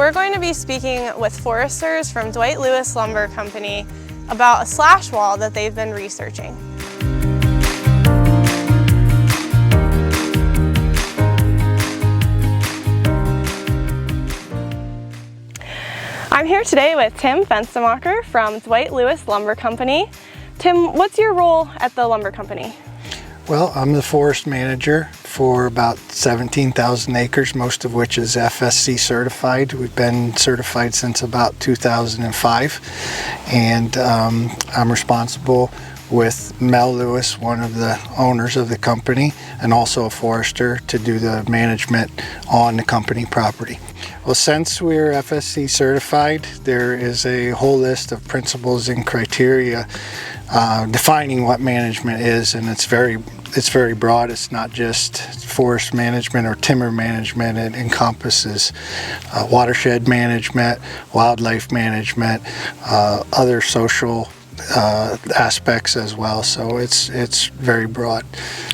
we're going to be speaking with foresters from Dwight Lewis Lumber Company about a slash wall that they've been researching. I'm here today with Tim Fenstemacher from Dwight Lewis Lumber Company. Tim, what's your role at the lumber company? Well, I'm the forest manager for about 17,000 acres, most of which is FSC certified. We've been certified since about 2005, and I'm responsible with Mel Lewis, one of the owners of the company, and also a forester, to do the management on the company property. Well, since we're FSC certified, there is a whole list of principles and criteria defining what management is, and it's very broad. It's not just forest management or timber management. It encompasses watershed management, wildlife management, other social aspects as well. So it's very broad.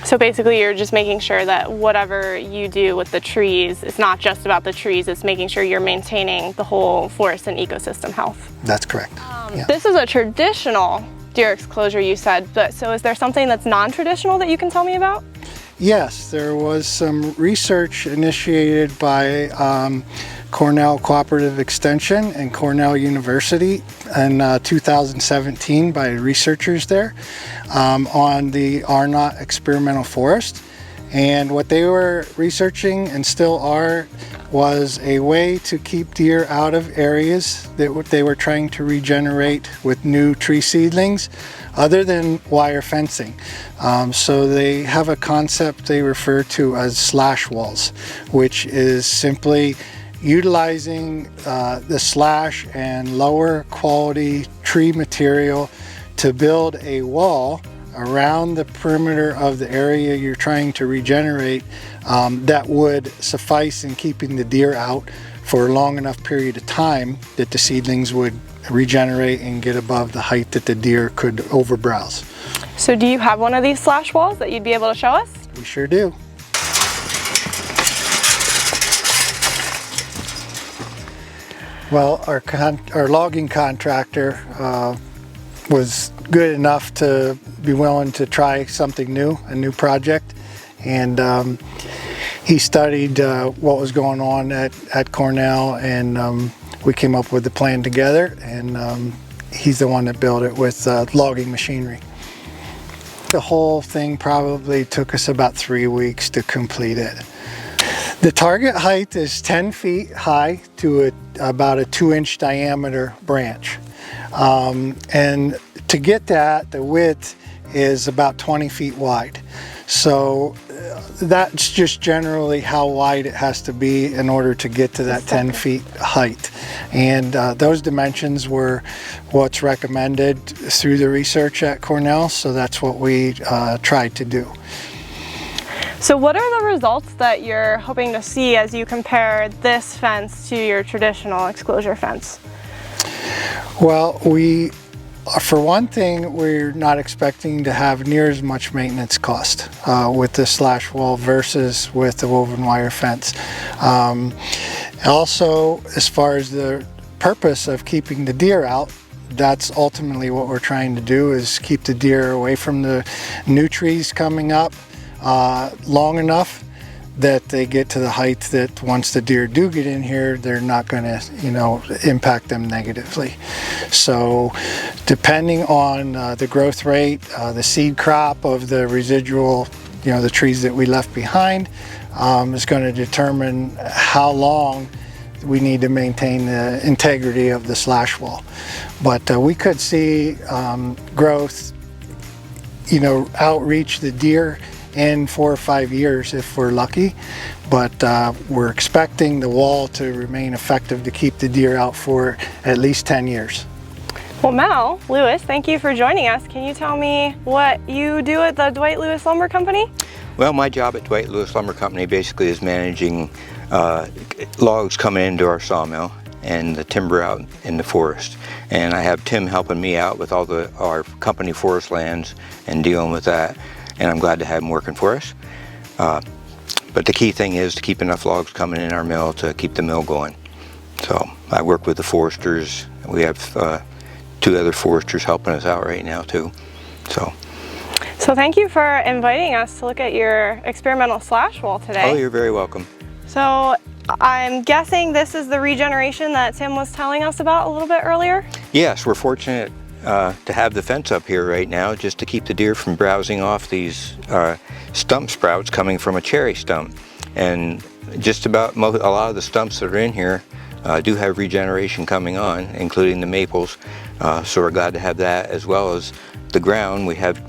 So basically you're just making sure that whatever you do with the trees, it's not just about the trees, it's making sure you're maintaining the whole forest and ecosystem health. That's correct. Yeah. This is a traditional deer exclosure, you said, but so is there something that's non-traditional that you can tell me about? Yes, there was some research initiated by Cornell Cooperative Extension and Cornell University in 2017 by researchers there on the Arnot experimental forest. And what they were researching, and still are, was a way to keep deer out of areas that they were trying to regenerate with new tree seedlings other than wire fencing. So they have a concept they refer to as slash walls, which is simply utilizing the slash and lower quality tree material to build a wall around the perimeter of the area you're trying to regenerate that would suffice in keeping the deer out for a long enough period of time that the seedlings would regenerate and get above the height that the deer could overbrowse. So do you have one of these slash walls that you'd be able to show us? We sure do. Well, our logging contractor was good enough to be willing to try something new, a new project, and he studied what was going on at Cornell, and we came up with the plan together, and he's the one that built it with logging machinery. The whole thing probably took us about 3 weeks to complete it. The target height is 10 feet high to about a 2-inch diameter branch. And to get that, the width is about 20 feet wide. So that's just generally how wide it has to be in order to get to that 10 feet height. And those dimensions were what's recommended through the research at Cornell, so that's what we tried to do. So what are the results that you're hoping to see as you compare this fence to your traditional exclosure fence? Well, for one thing, we're not expecting to have near as much maintenance cost with the slash wall versus with the woven wire fence. Also, as far as the purpose of keeping the deer out, that's ultimately what we're trying to do, is keep the deer away from the new trees coming up long enough that they get to the height that once the deer do get in here, they're not going to, impact them negatively. So depending on the growth rate, the seed crop of the residual, the trees that we left behind, is going to determine how long we need to maintain the integrity of the slash wall. But we could see growth, outreach the deer in 4 or 5 years if we're lucky, but we're expecting the wall to remain effective to keep the deer out for at least 10 years. Well, Mel Lewis, thank you for joining us. Can you tell me what you do at the Dwight Lewis Lumber Company? Well, my job at Dwight Lewis Lumber Company basically is managing logs coming into our sawmill and the timber out in the forest. And I have Tim helping me out with all our company forest lands and dealing with that. And I'm glad to have him working for us. But the key thing is to keep enough logs coming in our mill to keep the mill going. So I work with the foresters. We have 2 other foresters helping us out right now too. So thank you for inviting us to look at your experimental slash wall today. Oh, you're very welcome. So I'm guessing this is the regeneration that Tim was telling us about a little bit earlier? Yes, we're fortunate to have the fence up here right now just to keep the deer from browsing off these stump sprouts coming from a cherry stump. And just about a lot of the stumps that are in here do have regeneration coming on, including the maples. So we're glad to have that, as well as the ground. We have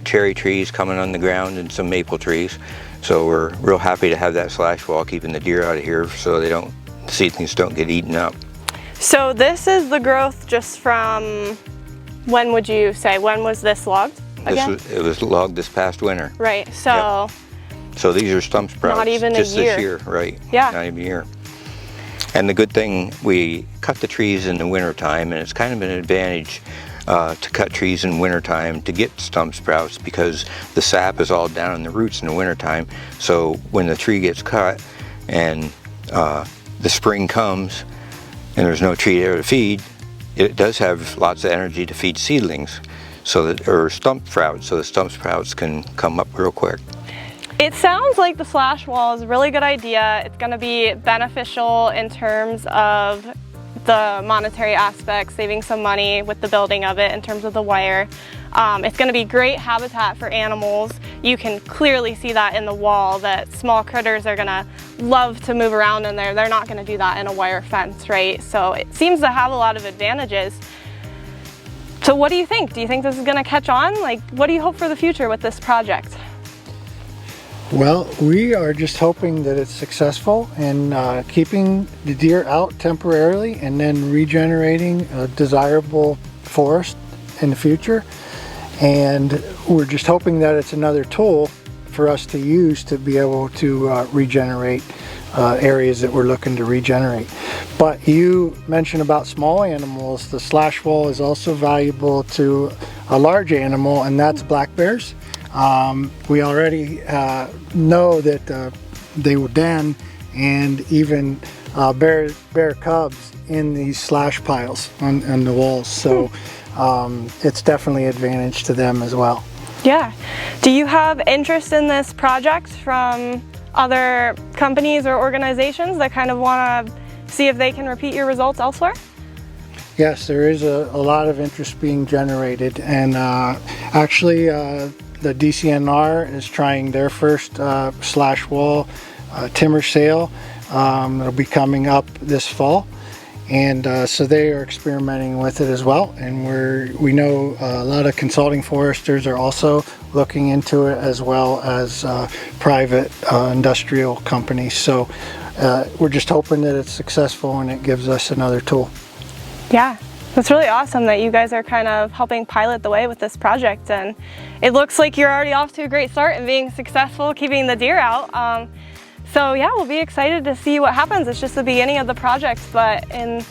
cherry trees coming on the ground and some maple trees. So we're real happy to have that slash wall, keeping the deer out of here so the seedlings don't get eaten up. So this is the growth just from, when would you say, when was this logged again? It was logged this past winter. Right, so. Yep. So these are stump sprouts. Not even just a year. This year, right. Yeah. Not even a year. And the good thing, we cut the trees in the winter time, and it's kind of an advantage to cut trees in wintertime to get stump sprouts, because the sap is all down in the roots in the wintertime. So when the tree gets cut and the spring comes and there's no tree there to feed, it does have lots of energy to feed seedlings, or stump sprouts, so the stump sprouts can come up real quick. It sounds like the slash wall is a really good idea. It's going to be beneficial in terms of the monetary aspect, saving some money with the building of it in terms of the wire. It's going to be great habitat for animals. You can clearly see that in the wall, that small critters are going to love to move around in there. They're not going to do that in a wire fence, right? So it seems to have a lot of advantages. So what do you think? Do you think this is going to catch on? Like, what do you hope for the future with this project? Well, we are just hoping that it's successful in keeping the deer out temporarily and then regenerating a desirable forest in the future. And we're just hoping that it's another tool for us to use to be able to regenerate areas that we're looking to regenerate. But you mentioned about small animals. The slash wall is also valuable to a large animal, and that's black bears. We already know that they will den and even bear cubs in these slash piles on the walls. So it's definitely an advantage to them as well. Yeah. Do you have interest in this project from other companies or organizations that kind of want to see if they can repeat your results elsewhere? Yes, there is a lot of interest being generated, and actually the DCNR is trying their first slash wall timber sale. It'll be coming up this fall, and so they are experimenting with it as well. And we know a lot of consulting foresters are also looking into it, as well as private industrial companies. So we're just hoping that it's successful and it gives us another tool. Yeah. It's really awesome that you guys are kind of helping pilot the way with this project, and it looks like you're already off to a great start and being successful keeping the deer out. So yeah, we'll be excited to see what happens. It's just the beginning of the project, but in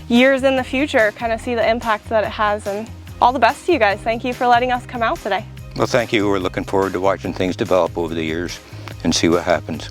years in the future, kind of see the impact that it has. And all the best to you guys. Thank you for letting us come out today. Well, thank you. We're looking forward to watching things develop over the years and see what happens.